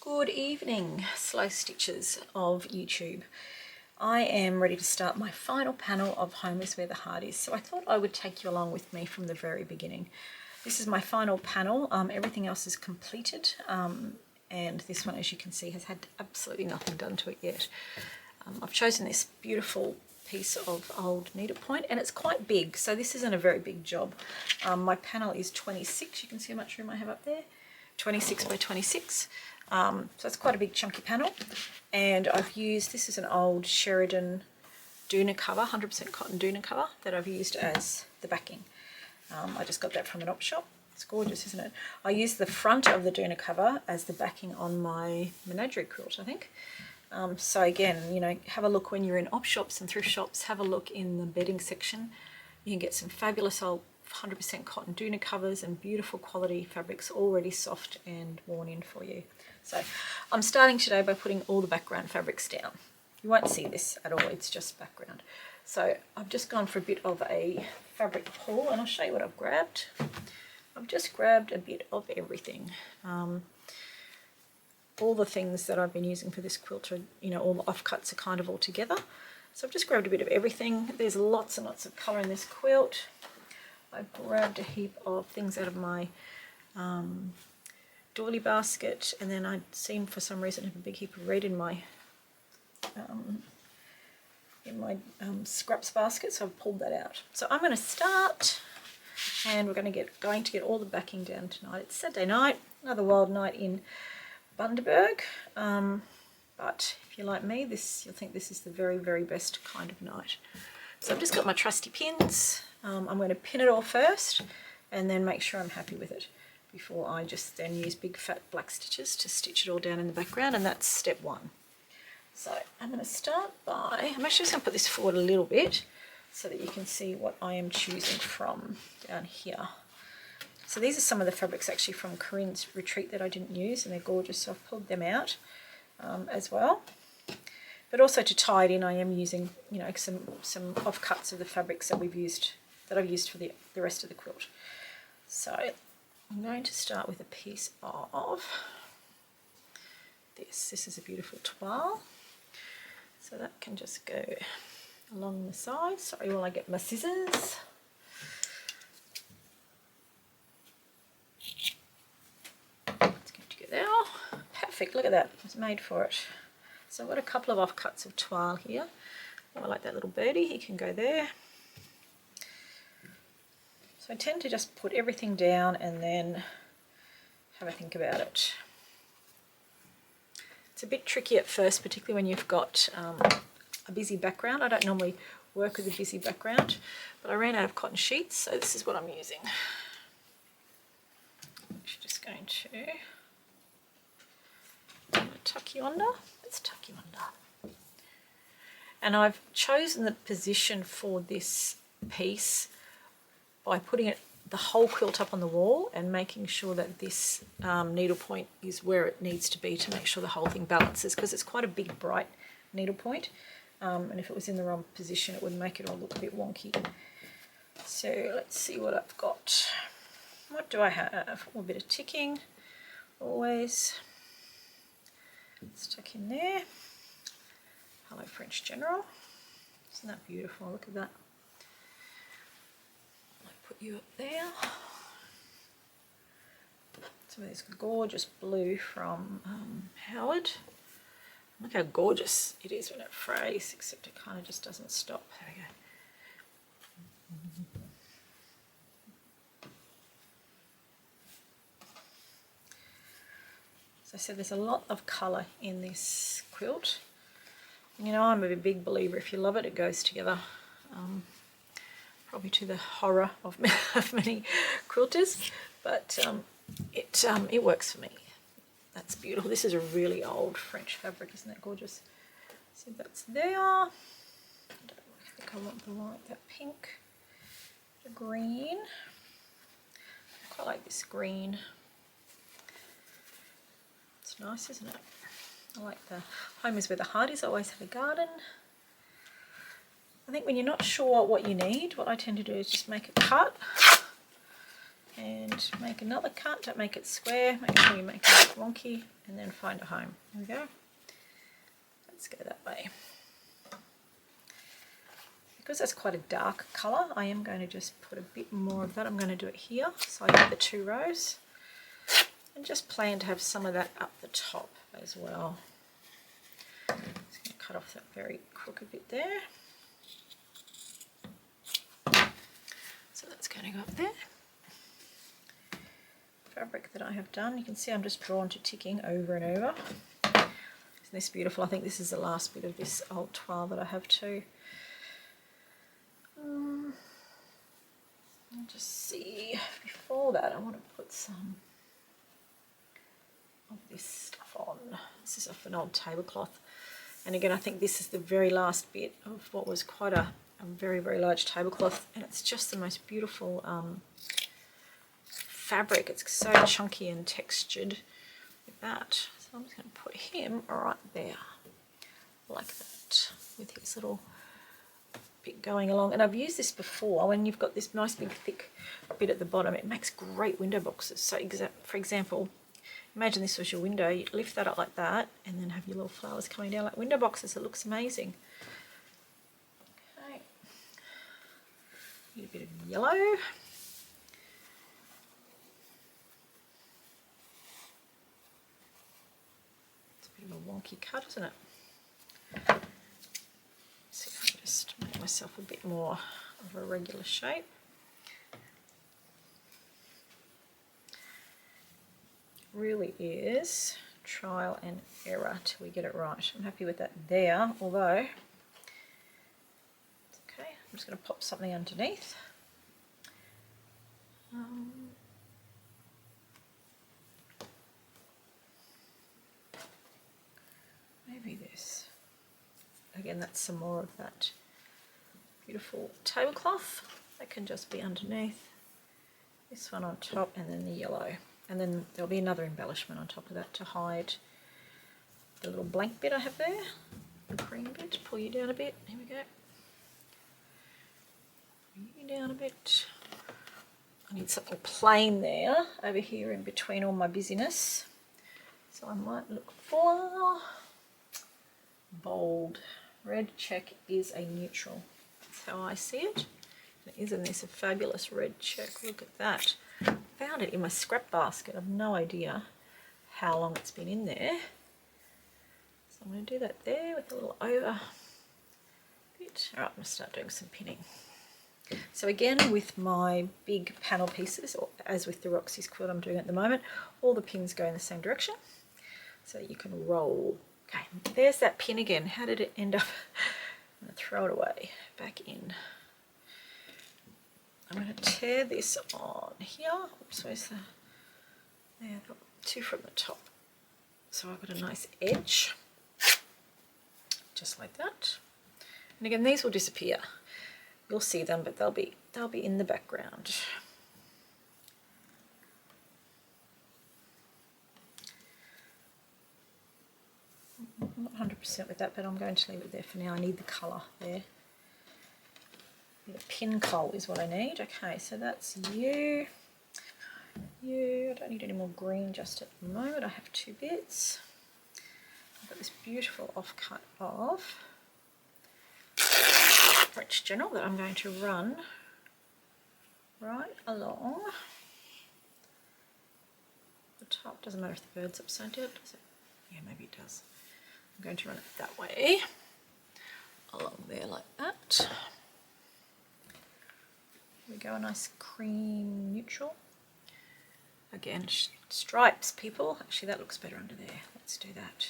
Good evening, slow stitchers of YouTube. I am ready to start my final panel of Home is Where the Heart Is, so I thought I would take you along with me from the very beginning. This is my final panel. Everything else is completed, and this one, as you can see, has had absolutely nothing done to it yet. I've chosen this beautiful piece of old needlepoint, and it's quite big, so this isn't a very big job. My panel is 26. You can see how much room I have up there. 26 by 26. So it's quite a big chunky panel, and I've used, this is an old Sheridan doona cover, 100% cotton doona cover that I've used as the backing. I just got that from an op shop. It's gorgeous, isn't it? I used the front of the doona cover as the backing on my menagerie quilt, I think. So again, you know, have a look when you're in op shops and thrift shops, have a look in the bedding section. You can get some fabulous old 100% cotton doona covers and beautiful quality fabrics already soft and worn in for you. So I'm starting today by putting all the background fabrics down. You won't see this at all, it's just background. So I've just gone for a bit of a fabric pull, and I'll show you what I've grabbed. I've just grabbed a bit of everything. All the things that I've been using for this quilt are, you know, all the offcuts are kind of all together. So I've just grabbed a bit of everything. There's lots and lots of colour in this quilt. I grabbed a heap of things out of my doily basket, and then I'd seen for some reason have a big heap of red in my scraps basket, so I've pulled that out. So I'm going to start, and we're going to get all the backing down tonight. It's Saturday night, another wild night in Bundaberg, but if you're like me, you'll think this is the very, very best kind of night. So I've just got my trusty pins. I'm going to pin it all first and then make sure I'm happy with it before I just then use big fat black stitches to stitch it all down in the background, and that's step one. So I'm going to start by, I'm actually just going to put this forward a little bit so that you can see what I am choosing from down here. So these are some of the fabrics actually from Corinne's retreat that I didn't use, and they're gorgeous, so I've pulled them out as well. But also to tie it in, I am using, you know, some offcuts of the fabrics that I've used for the rest of the quilt. So I'm going to start with a piece of this. This is a beautiful toile. So that can just go along the side. Sorry while I get my scissors. It's going to go there. Perfect, look at that. It's made for it. So I've got a couple of offcuts of toile here. Oh, I like that little birdie, he can go there. So I tend to just put everything down and then have a think about it. It's a bit tricky at first, particularly when you've got a busy background. I don't normally work with a busy background, but I ran out of cotton sheets, so this is what I'm using. I'm just going to tuck you under. Let's tuck you under. And I've chosen the position for this piece by putting the whole quilt up on the wall and making sure that this needlepoint is where it needs to be to make sure the whole thing balances, because it's quite a big bright needlepoint, and if it was in the wrong position it would make it all look a bit wonky. So let's see what I've got. What do I have? A bit of ticking, always. Stuck in there. Hello French General. Isn't that beautiful? Look at that. I'll put you up there. Some of this gorgeous blue from Howard. Look how gorgeous it is when it frays, except it kind of just doesn't stop. There we go. So I said there's a lot of colour in this quilt. You know, I'm a big believer, if you love it, it goes together. Probably to the horror of many quilters, but it works for me. That's beautiful. This is a really old French fabric, isn't that gorgeous? So that's there. I think I want the white, that pink, the green. I quite like this green. It's nice, isn't it? I like the Home is Where the Heart Is. I always have a garden. I think when you're not sure what you need, what I tend to do is just make a cut and make another cut. Don't make it square, make sure you make it wonky, and then find a home. There we go. Let's go that way. Because that's quite a dark colour, I am going to just put a bit more of that. I'm going to do it here, so I get the 2 rows, and just plan to have some of that up the top as well. Just going to cut off that very crooked bit there. So that's going to go up there. Fabric that I have done, you can see I'm just drawn to ticking over and over. Isn't this beautiful? I think this is the last bit of this old toile that I have too. I'll just see, before that I want to put some of this stuff on. This is off an old tablecloth, and again I think this is the very last bit of what was quite a very, very large tablecloth, and it's just the most beautiful fabric. It's so chunky and textured with that. So I'm just going to put him right there like that with his little bit going along. And I've used this before when you've got this nice big thick bit at the bottom. It makes great window boxes. So for example, imagine this was your window. You lift that up like that and then have your little flowers coming down like window boxes. It looks amazing. Okay, need a bit of yellow. It's a bit of a wonky cut, isn't it? See if I can just make myself a bit more of a regular shape. Really is trial and error till we get it right. I'm happy with that there, although it's okay. I'm just going to pop something underneath. Maybe this. Again, that's some more of that beautiful tablecloth. That can just be underneath. This one on top, and then the yellow. And then there'll be another embellishment on top of that to hide the little blank bit I have there. The cream bit. Pull you down a bit. Here we go. Pull you down a bit. I need something plain there over here in between all my busyness. So I might look for bold. Red check is a neutral. That's how I see it. Isn't this a fabulous red check? Look at that. Found it in my scrap basket. I've no idea how long it's been in there. So I'm going to do that there with a little over bit. All right, I'm going to start doing some pinning. So again, with my big panel pieces, or as with the Roxy's quilt I'm doing at the moment, all the pins go in the same direction so you can roll. Okay, there's that pin again. How did it end up? I'm going to throw it away, back in. I'm going to tear this on here. Oops, where's the... There, I've got 2 from the top. So I've got a nice edge, just like that. And again, these will disappear. You'll see them, but they'll be in the background. I'm not 100% with that, but I'm going to leave it there for now. I need the colour there. The pin coal is what I need. Okay, so that's you. I don't need any more green just at the moment. I have 2 bits. I've got this beautiful offcut of French General that I'm going to run right along the top. Doesn't matter if the bird's upside down, does it? Yeah, maybe it does. I'm going to run it that way, along there like that. Here we go, a nice cream neutral. Again, stripes, people. Actually, that looks better under there. Let's do that.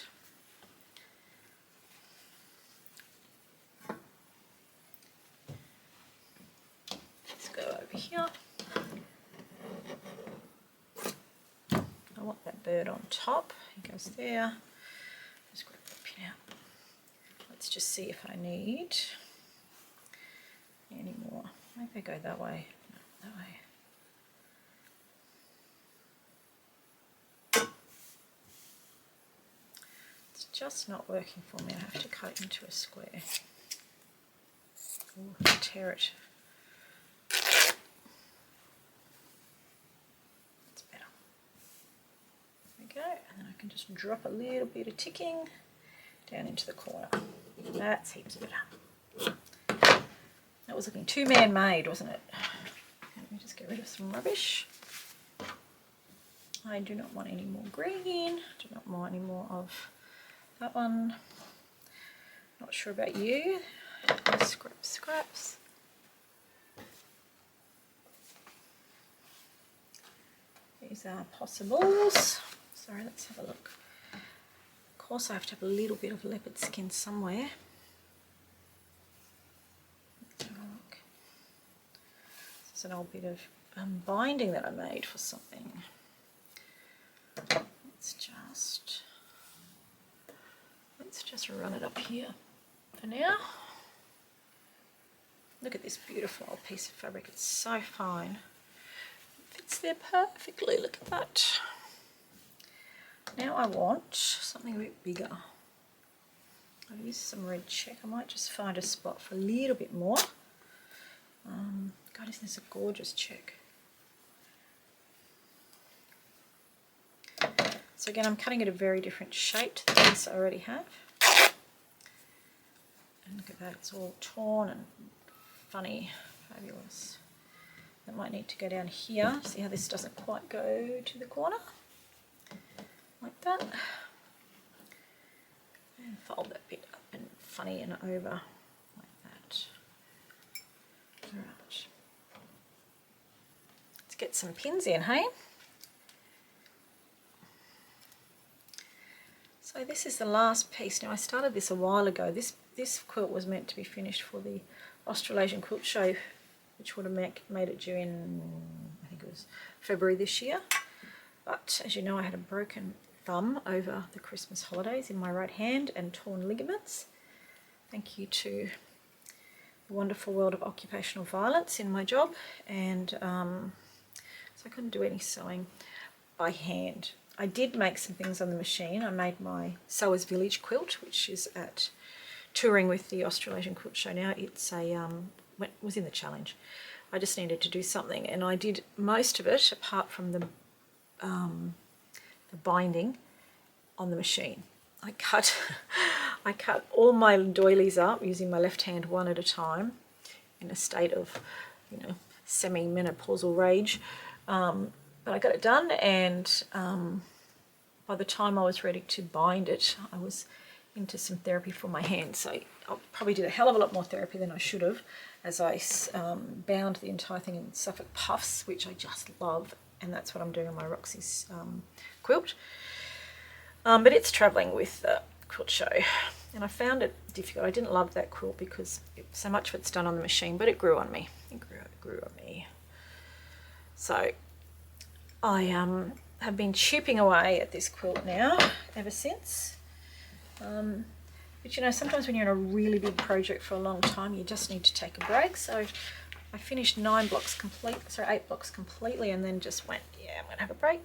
Let's go over here. I want that bird on top. He goes there. Just grab the pin out. Let's just see if I need any more. Maybe I go that way. No, that way. It's just not working for me. I have to cut it into a square. Ooh, tear it. I can just drop a little bit of ticking down into the corner. That's heaps better. That was looking too man-made, wasn't it? Let me just get rid of some rubbish. I do not want any more green. Do not want any more of that one. Not sure about you. Scraps. These are possibles. Sorry, let's have a look. Of course I have to have a little bit of leopard skin somewhere. Let's have a look. This is an old bit of binding that I made for something. Let's just run it up here for now. Look at this beautiful old piece of fabric. It's so fine. It fits there perfectly. Look at that. Now I want something a bit bigger. I'll use some red check. I might just find a spot for a little bit more. God, isn't this a gorgeous check? So again, I'm cutting it a very different shape to the piece I already have. And look at that, it's all torn and funny, fabulous. That might need to go down here. See how this doesn't quite go to the corner? Like that. And fold that bit up and funny and over like that. Alright. Let's get some pins in, hey? So this is the last piece. Now I started this a while ago. This quilt was meant to be finished for the Australasian Quilt Show, which would have made it due in, I think it was February this year. But as you know, I had a broken thumb over the Christmas holidays in my right hand and torn ligaments. Thank you to the wonderful world of occupational violence in my job. And so I couldn't do any sewing by hand. I did make some things on the machine. I made my Sewers Village quilt, which is at touring with the Australasian Quilt Show now. It's a was in the challenge. I just needed to do something, and I did most of it apart from the binding on the machine. I cut all my doilies up using my left hand one at a time in a state of, you know, semi-menopausal rage. But I got it done, and by the time I was ready to bind it, I was into some therapy for my hand. So I probably did a hell of a lot more therapy than I should have, as I bound the entire thing in Suffolk puffs, which I just love, and that's what I'm doing on my Roxy's quilt. But it's travelling with the quilt show, and I found it difficult. I didn't love that quilt because so much of it's done on the machine, but it grew on me. It grew on me. So I have been chipping away at this quilt now ever since. But you know, sometimes when you're in a really big project for a long time, you just need to take a break. So I finished 8 blocks completely, and then just went, yeah, I'm going to have a break.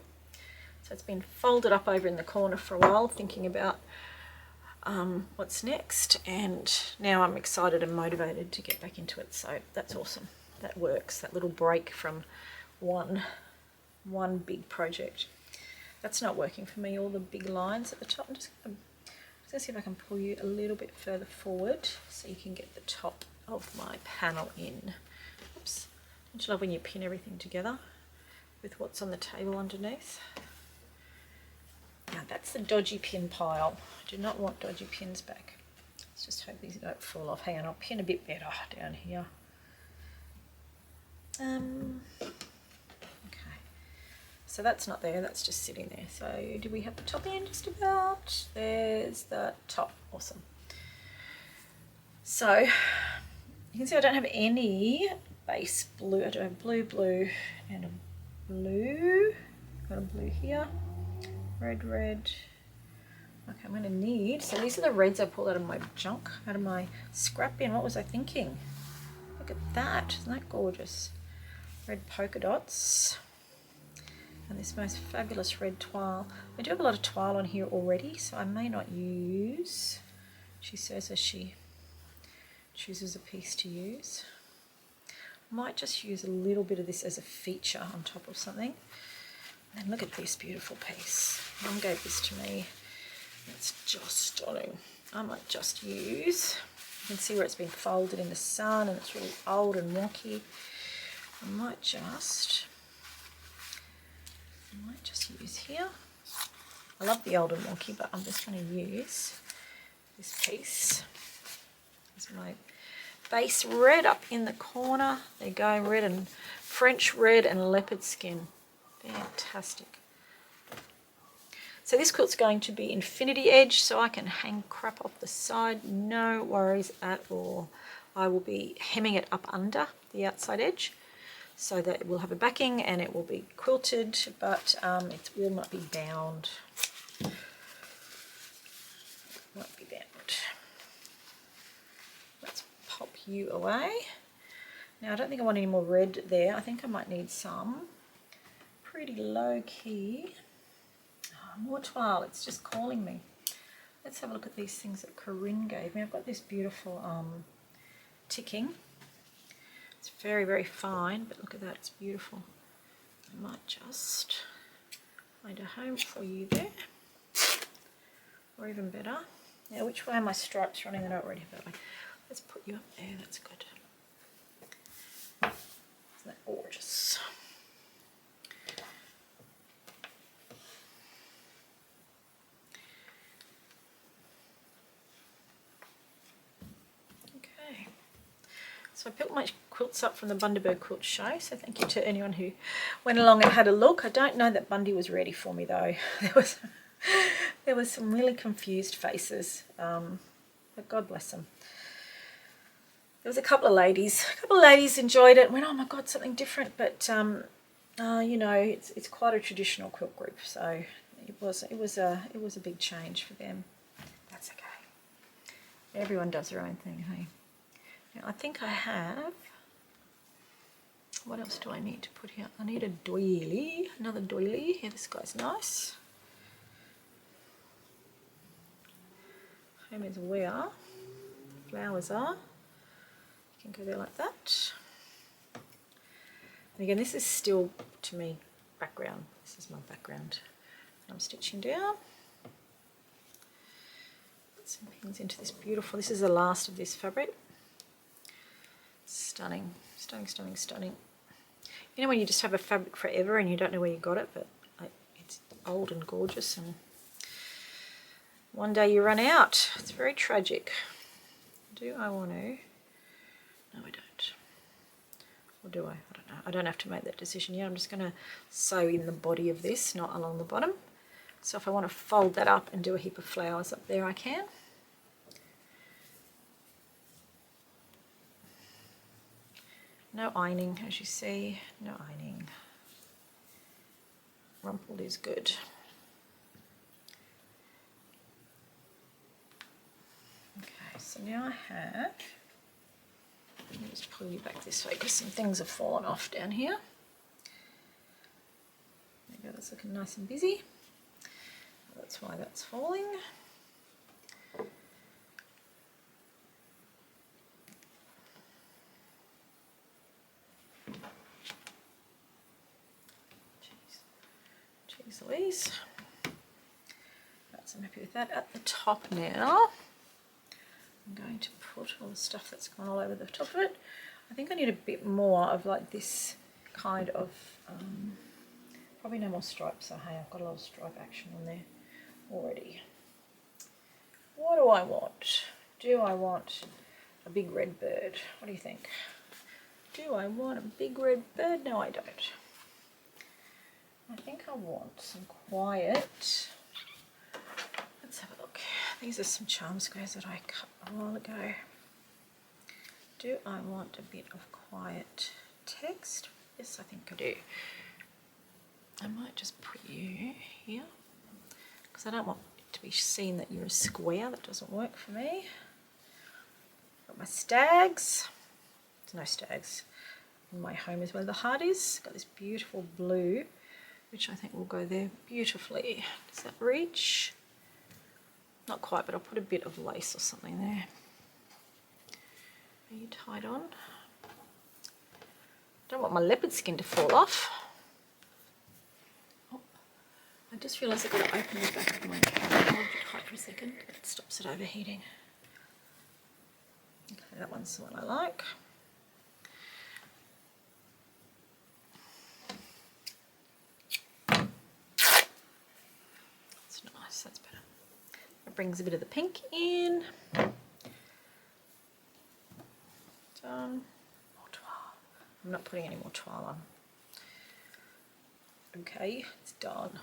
So it's been folded up over in the corner for a while, thinking about what's next, and now I'm excited and motivated to get back into it. So that's awesome. That works, that little break from one big project. That's not working for me, all the big lines at the top. I'm just going to see if I can pull you a little bit further forward so you can get the top of my panel in. Oops. Don't you love when you pin everything together with what's on the table underneath? Now that's the dodgy pin pile. I do not want dodgy pins back. Let's just hope these don't fall off. Hang on, I'll pin a bit better down here. Okay, so that's not there, that's just sitting there. So do we have the top in just about? There's the top, awesome. So you can see I don't have any base blue. I do have blue, and a blue. Got a blue here, red. Okay, I'm going to need, so these are the reds I pulled out of my junk, out of my scrap bin. What was I thinking? Look at that, isn't that gorgeous? Red polka dots. And this most fabulous red toile. I do have a lot of toile on here already, so I may not use. She says as she chooses a piece to use. I might just use a little bit of this as a feature on top of something. And look at this beautiful piece. Mum gave this to me. It's just stunning. I might just use, you can see where it's been folded in the sun and it's really old and wonky. I might just use here. I love the old and wonky, but I'm just going to use this piece as my base red up in the corner. There you go, red and French red and leopard skin. Fantastic. So this quilt's going to be infinity edge, so I can hang crap off the side, no worries at all. I will be hemming it up under the outside edge so that it will have a backing and it will be quilted, but it will not be bound. Won't be bound. Let's pop you away. Now I don't think I want any more red there. I think I might need some pretty low key. More toile, it's just calling me. Let's have a look at these things that Corinne gave me. I've got this beautiful ticking. It's very, very fine, but look at that, it's beautiful. I might just find a home for you there. Or even better. Now, which way are my stripes running? They're not ready that way. Let's put you up there, that's good. Isn't that gorgeous? So I picked my quilts up from the Bundaberg Quilt Show, so thank you to anyone who went along and had a look. I don't know that Bundy was ready for me though. There was some really confused faces, but God bless them. There was a couple of ladies enjoyed it, went, oh my God, something different, but you know, it's quite a traditional quilt group, so it was a big change for them. That's okay. Everyone does their own thing, hey. Now I think I have, what else do I need to put here? I need a doily, another doily. Yeah, this guy's nice. Home is where flowers are. You can go there like that. And again, this is still, to me, background. This is my background. I'm stitching down. Put some things into this beautiful, this is the last of this fabric. Stunning, stunning, stunning, stunning. You know when you just have a fabric forever and you don't know where you got it, but it's old and gorgeous, and one day you run out. It's very tragic. Do I want to? No, I don't. Or do I? I don't know. I don't have to make that decision yet. I'm just going to sew in the body of this, not along the bottom. So if I want to fold that up and do a heap of flowers up there, I can. No ironing, as you see, no ironing. Rumpled is good. Okay, so now I have, let me just pull you back this way because some things have fallen off down here. There you go, that's looking nice and busy. That's why that's falling. Jeez Louise. Right, so I'm happy with that. At the top now, I'm going to put all the stuff that's gone all over the top of it. I think I need a bit more of like this kind of, probably no more stripes, so hey, I've got a little stripe action on there already. What do I want? Do I want a big red bird? What do you think? Do I want a big red bird? No, I don't. I think I want some quiet. Let's have a look. These are some charm squares that I cut a while ago. Do I want a bit of quiet text? Yes, I think I do. I might just put you here because I don't want it to be seen that you're a square. That doesn't work for me. Got my stags. There's no stags. My home is where the heart is. Got this beautiful blue, which I think will go there beautifully. Does that reach? Not quite, but I'll put a bit of lace or something there. Are you tied on? Don't want my leopard skin to fall off. Oh, just realised I've got to open the back of my camera. Hold it tight for a second. It stops it overheating. Okay, that one's the one I like. That's nice, that's better. It brings a bit of the pink in. Done. More toile. I'm not putting any more toile on. Okay, it's done.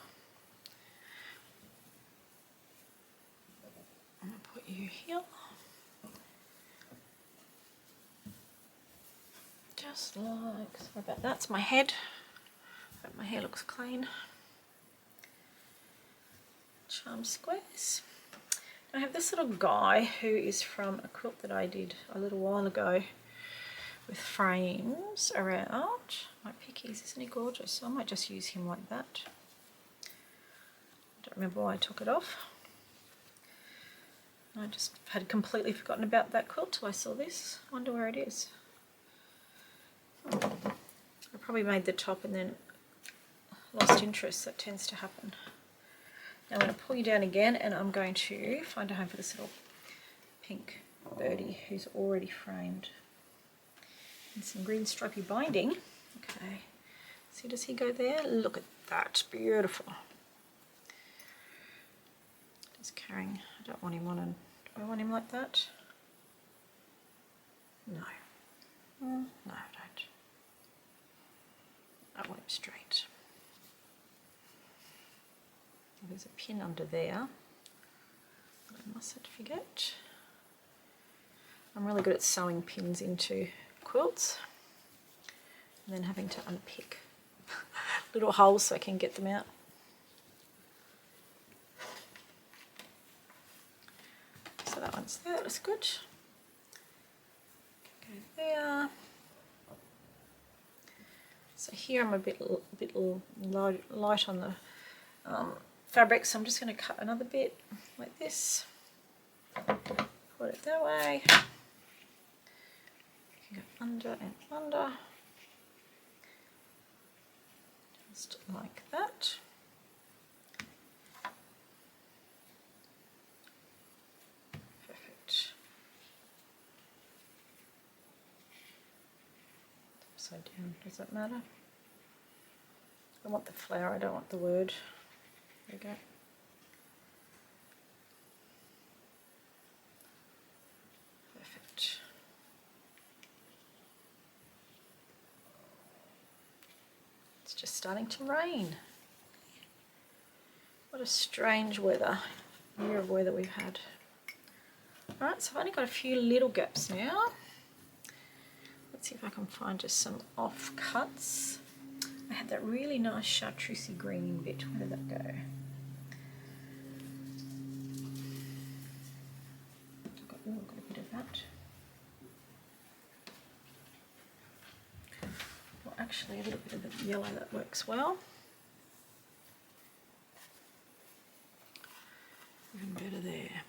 I'm going to put you here. Just like, sorry about that, that's my head. But my hair looks clean. Charm squares. I have this little guy who is from a quilt that I did a little while ago with frames around. My pickies, isn't he gorgeous? So I might just use him like that. I don't remember why I took it off. I just had completely forgotten about that quilt till I saw this. I wonder where it is. I probably made the top and then lost interest. That tends to happen. Now I'm going to pull you down again and I'm going to find a home for this little pink birdie who's already framed. And some green stripy binding. Okay. See, does he go there? Look at that. Beautiful. Just carrying. I don't want him on and do I want him like that? No. No, I don't. I want him straight. There's a pin under there. I mustn't forget. I'm really good at sewing pins into quilts and then having to unpick little holes so I can get them out. So that one's there, that looks good. Go there. So here I'm a bit light on the fabric, so I'm just going to cut another bit like this. Put it that way. You can go under and under. Just like that. Perfect. Upside down, does that matter? I want the flower, I don't want the word. There we go. Perfect. It's just starting to rain. What a strange year of weather we've had. Alright, so I've only got a few little gaps now. Let's see if I can find just some offcuts. I had that really nice chartreusey green bit. Where did that go? Got a bit of that. Well, actually a little bit of the yellow, that works well. Even better there.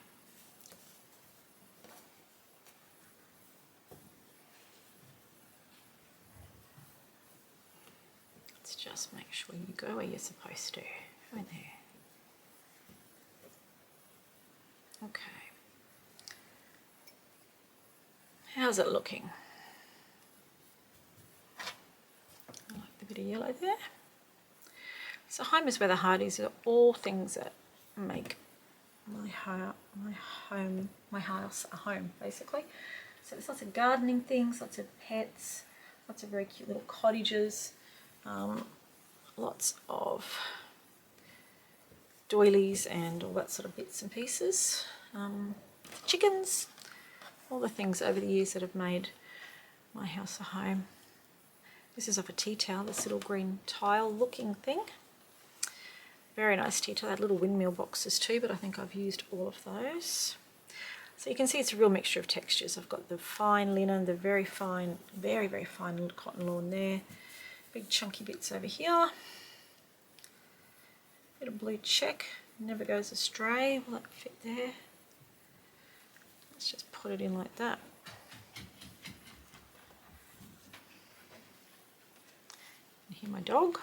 Let's just make sure you go where you're supposed to. Go in there. Okay. How's it looking? I like the bit of yellow there. So home is where the heart is. Are all things that make my house a home, basically. So there's lots of gardening things, lots of pets, lots of very cute little cottages, lots of doilies and all that sort of bits and pieces. Chickens, all the things over the years that have made my house a home. This is off a tea towel, this little green tile looking thing. Very nice tea towel. I had little windmill boxes too, but I think I've used all of those. So you can see it's a real mixture of textures. I've got the fine linen, the very fine, very, very fine cotton lawn there. Big chunky bits over here. Bit of blue check, never goes astray. Will that fit there? Let's just put it in like that. And here my dog.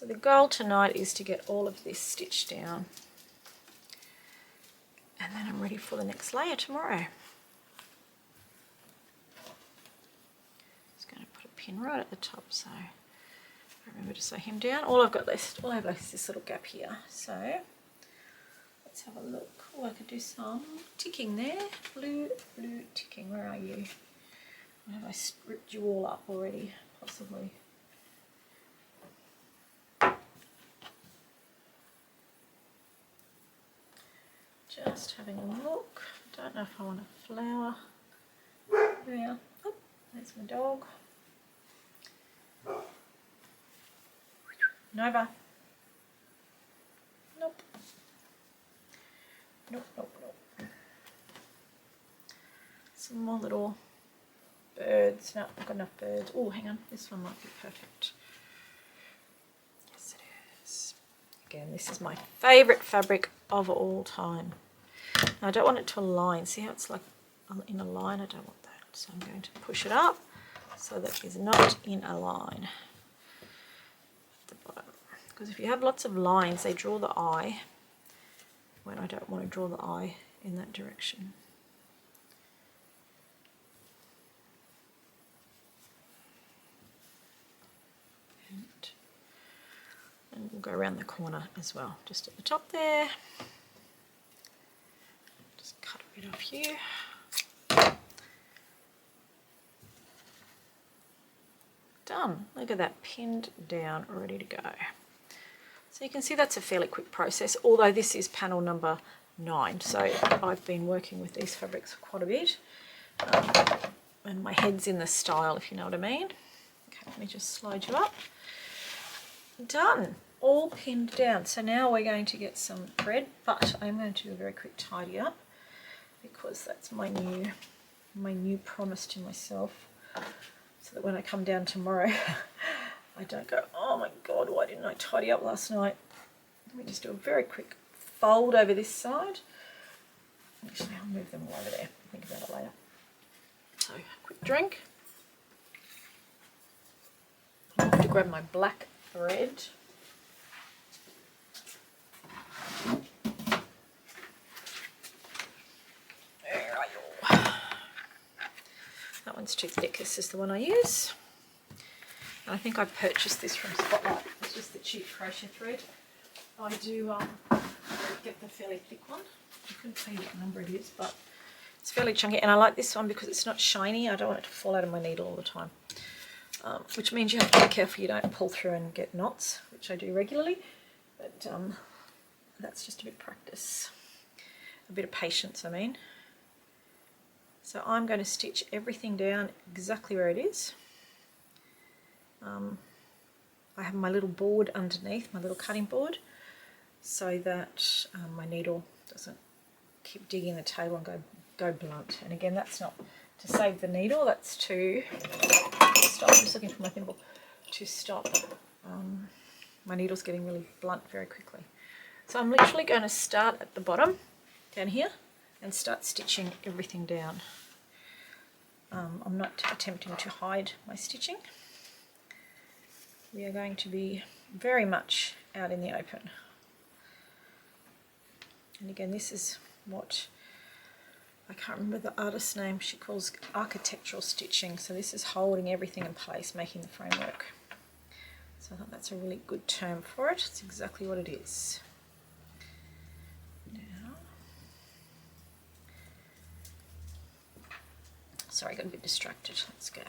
So the goal tonight is to get all of this stitched down, and then I'm ready for the next layer tomorrow. Just going to put a pin right at the top so I remember to sew him down. All I have left is this little gap here. So let's have a look. Oh, I could do some ticking there. Blue ticking. Where are you? Or have I stripped you all up already? Possibly. Just having a look. Don't know if I want a flower. There. Oh, there's my dog. Nova. Nope. Nope. Some more little birds. No, I've got enough birds. Oh, hang on. This one might be perfect. Yes, it is. Again, this is my favourite fabric of all time. Now, I don't want it to align. See how it's like in a line? I don't want that. So I'm going to push it up so that it's not in a line at the bottom. Because if you have lots of lines, they draw the eye when I don't want to draw the eye in that direction. And we'll go around the corner as well, just at the top there. Just cut a bit off here. Done. Look at that, pinned down, ready to go. So you can see that's a fairly quick process, although this is panel number 9. So I've been working with these fabrics for quite a bit. And my head's in the style, if you know what I mean. Okay, let me just slide you up. Done. All pinned down. So now we're going to get some thread, but I'm going to do a very quick tidy up because that's my new promise to myself, so that when I come down tomorrow I don't go, oh my god, why didn't I tidy up last night? Let me just do a very quick fold over this side. Actually, I'll move them all over there. Think about it later. So, quick drink. I have to grab my black thread. There I go. That one's too thick. This is the one I use. And I think I purchased this from Spotlight. It's just the cheap crochet thread. I do get the fairly thick one. I couldn't tell you what number it is, but it's fairly chunky. And I like this one because it's not shiny. I don't want it to fall out of my needle all the time. Which means you have to be careful you don't pull through and get knots, which I do regularly. But that's just a bit of practice. A bit of patience, I mean. So I'm going to stitch everything down exactly where it is. I have my little board underneath, my little cutting board, so that my needle doesn't keep digging the table and go blunt. And again, that's not to save the needle, that's to stop. I'm just looking for my thimble to stop my needles getting really blunt very quickly. So I'm literally going to start at the bottom down here and start stitching everything down. I'm not attempting to hide my stitching. We are going to be very much out in the open. And again, this is what, I can't remember the artist's name, she calls architectural stitching. So this is holding everything in place, making the framework. So I thought that's a really good term for it. It's exactly what it is. Now, sorry, I got a bit distracted. Let's go.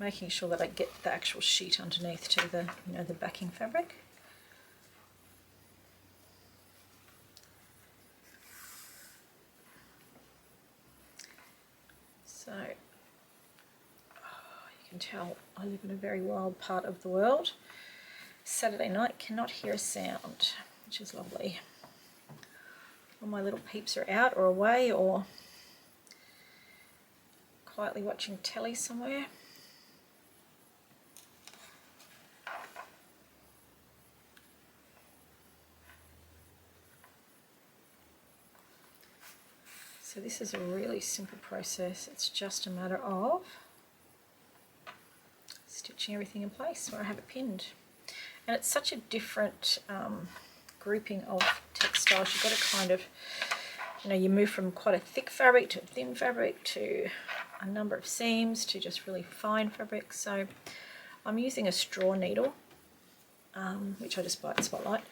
Making sure that I get the actual sheet underneath to the, the backing fabric. So, you can tell I live in a very wild part of the world. Saturday night, cannot hear a sound, which is lovely. All my little peeps are out or away or quietly watching telly somewhere. So this is a really simple process. It's just a matter of stitching everything in place where I have it pinned. And it's such a different grouping of textiles. You've got to kind of, you know, you move from quite a thick fabric to a thin fabric to a number of seams to just really fine fabric. So I'm using a straw needle, which I just buy at Spotlight,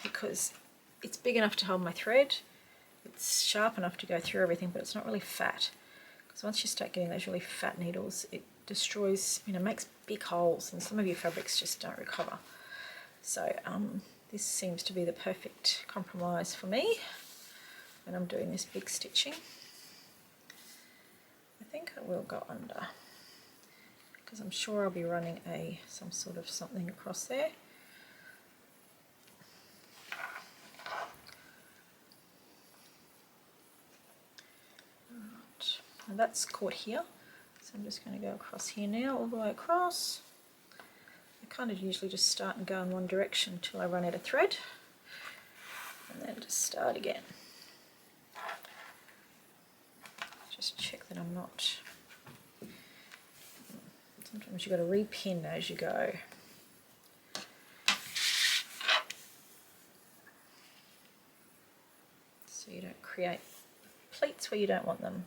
because it's big enough to hold my thread. It's sharp enough to go through everything, but it's not really fat. Because once you start getting those really fat needles, it destroys, you know, makes big holes, and some of your fabrics just don't recover. So this seems to be the perfect compromise for me when I'm doing this big stitching. I think I will go under, because I'm sure I'll be running some sort of something across there. Right. And that's caught here, so I'm just going to go across here now, all the way across. I kind of usually just start and go in one direction until I run out of thread, and then just start again. Just check that I'm not. Sometimes you've got to repin as you go. So you don't create pleats where you don't want them.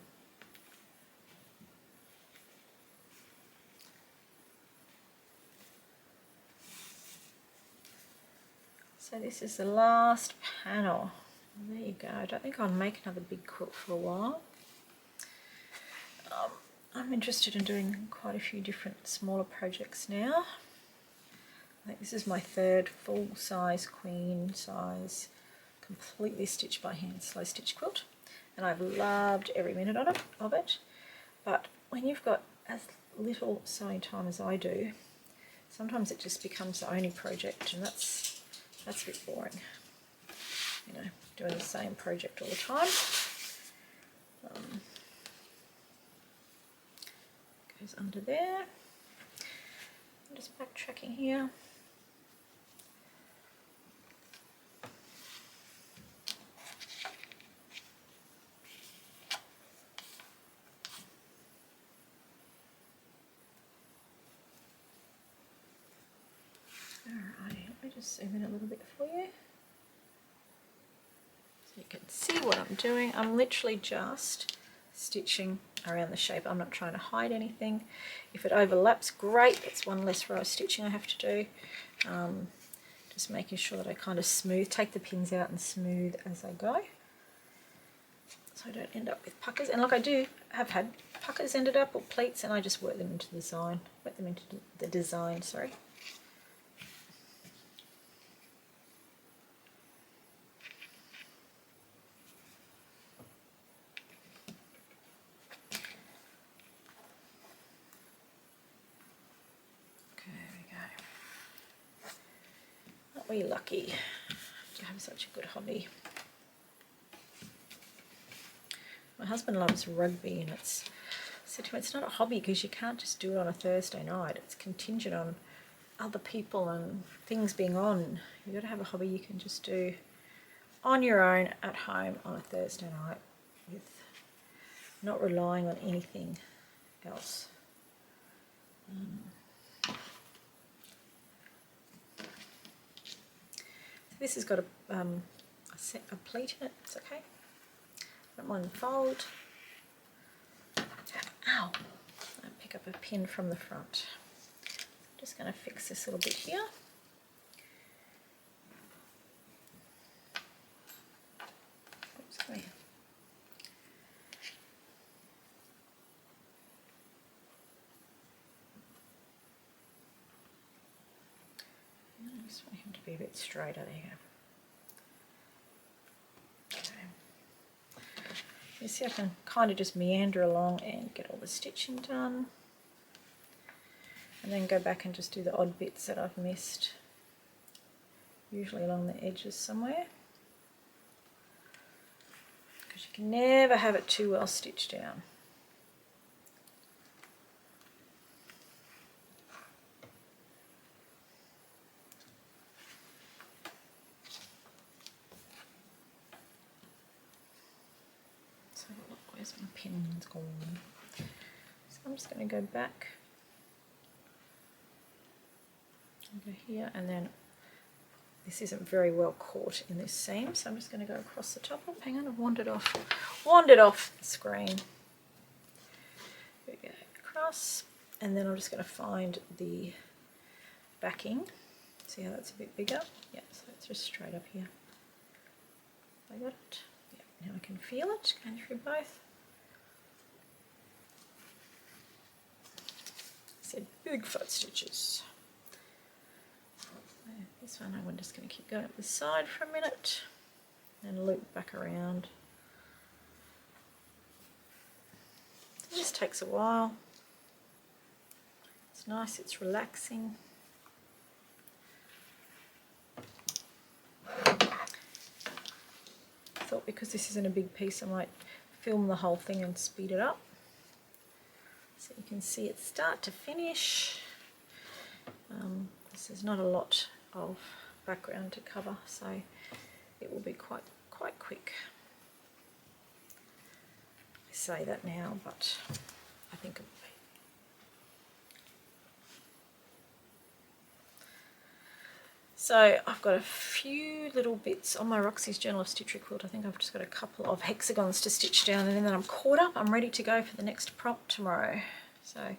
So this is the last panel. There you go. I don't think I'll make another big quilt for a while. I'm interested in doing quite a few different smaller projects now. I think this is my third full-size, queen size, completely stitched by hand slow stitch quilt, and I've loved every minute of it. But when you've got as little sewing time as I do, sometimes it just becomes the only project, and that's a bit boring, you know, doing the same project all the time. Goes under there. I'm just backtracking here. Alrighty, let me just zoom in a little bit for you so you can see what I'm doing. I'm literally just stitching around the shape. I'm not trying to hide anything. If it overlaps, great, that's one less row of stitching I have to do. Just making sure that I kind of take the pins out and smooth as I go, so I don't end up with puckers. And like I do have had puckers ended up, or pleats, and I just work them into the design, sorry. We're lucky to have such a good hobby. My husband loves rugby, and I said to him, it's not a hobby because you can't just do it on a Thursday night. It's contingent on other people and things being on. You've got to have a hobby you can just do on your own at home on a Thursday night, with not relying on anything else. This has got a pleat in it, it's okay. I don't mind the fold. Ow! I pick up a pin from the front. I'm just going to fix this little bit here. Oops, come here. I just want him to be a bit straighter. There you go. You see, I can kind of just meander along and get all the stitching done, and then go back and just do the odd bits that I've missed, usually along the edges somewhere, because you can never have it too well stitched down. Where's my pins gone? So I'm just going to go back Go here, and then this isn't very well caught in this seam, so I'm just going to go across the top. Oh, hang on, I've wandered off the screen. There we go, across, and then I'm just going to find the backing. See how that's a bit bigger? Yeah, so it's just straight up here. I got it. Yeah, now I can feel it going through both. I said big fat stitches. This one I'm just going to keep going up the side for a minute and loop back around. So this takes a while. It's nice, it's relaxing. I thought because this isn't a big piece I might film the whole thing and speed it up. So you can see it start to finish. This is not a lot of background to cover, so it will be quite quick. I say that now, but I think it will be. So I've got a few little bits on my Roxy's Journal of Stitchery quilt. I think I've just got a couple of hexagons to stitch down, and then I'm caught up. I'm ready to go for the next prompt tomorrow. So I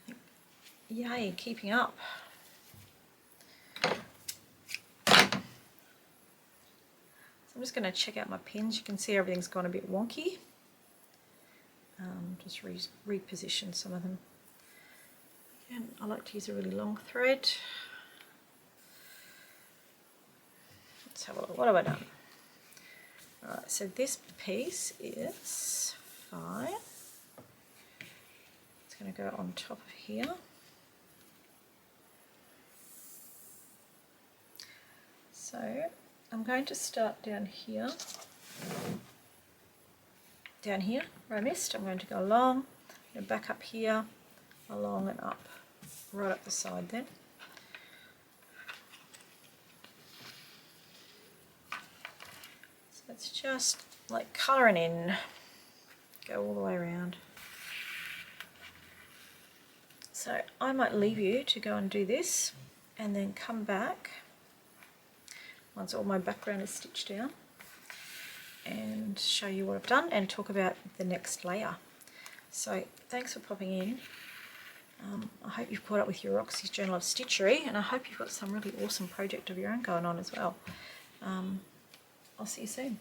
think, yay, keeping up. I'm just going to check out my pins. You can see everything's gone a bit wonky. Just reposition some of them. And I like to use a really long thread. Let's have a look. What have I done? Alright, so this piece is fine. It's going to go on top of here. So I'm going to start down here where I missed. I'm going to go along and back up here, along and up, right up the side then. So it's just like colouring in, go all the way around. So I might leave you to go and do this and then come back once all my background is stitched down and show you what I've done and talk about the next layer. So thanks for popping in. I hope you've caught up with your Roxy's Journal of Stitchery, and I hope you've got some really awesome project of your own going on as well. I'll see you soon.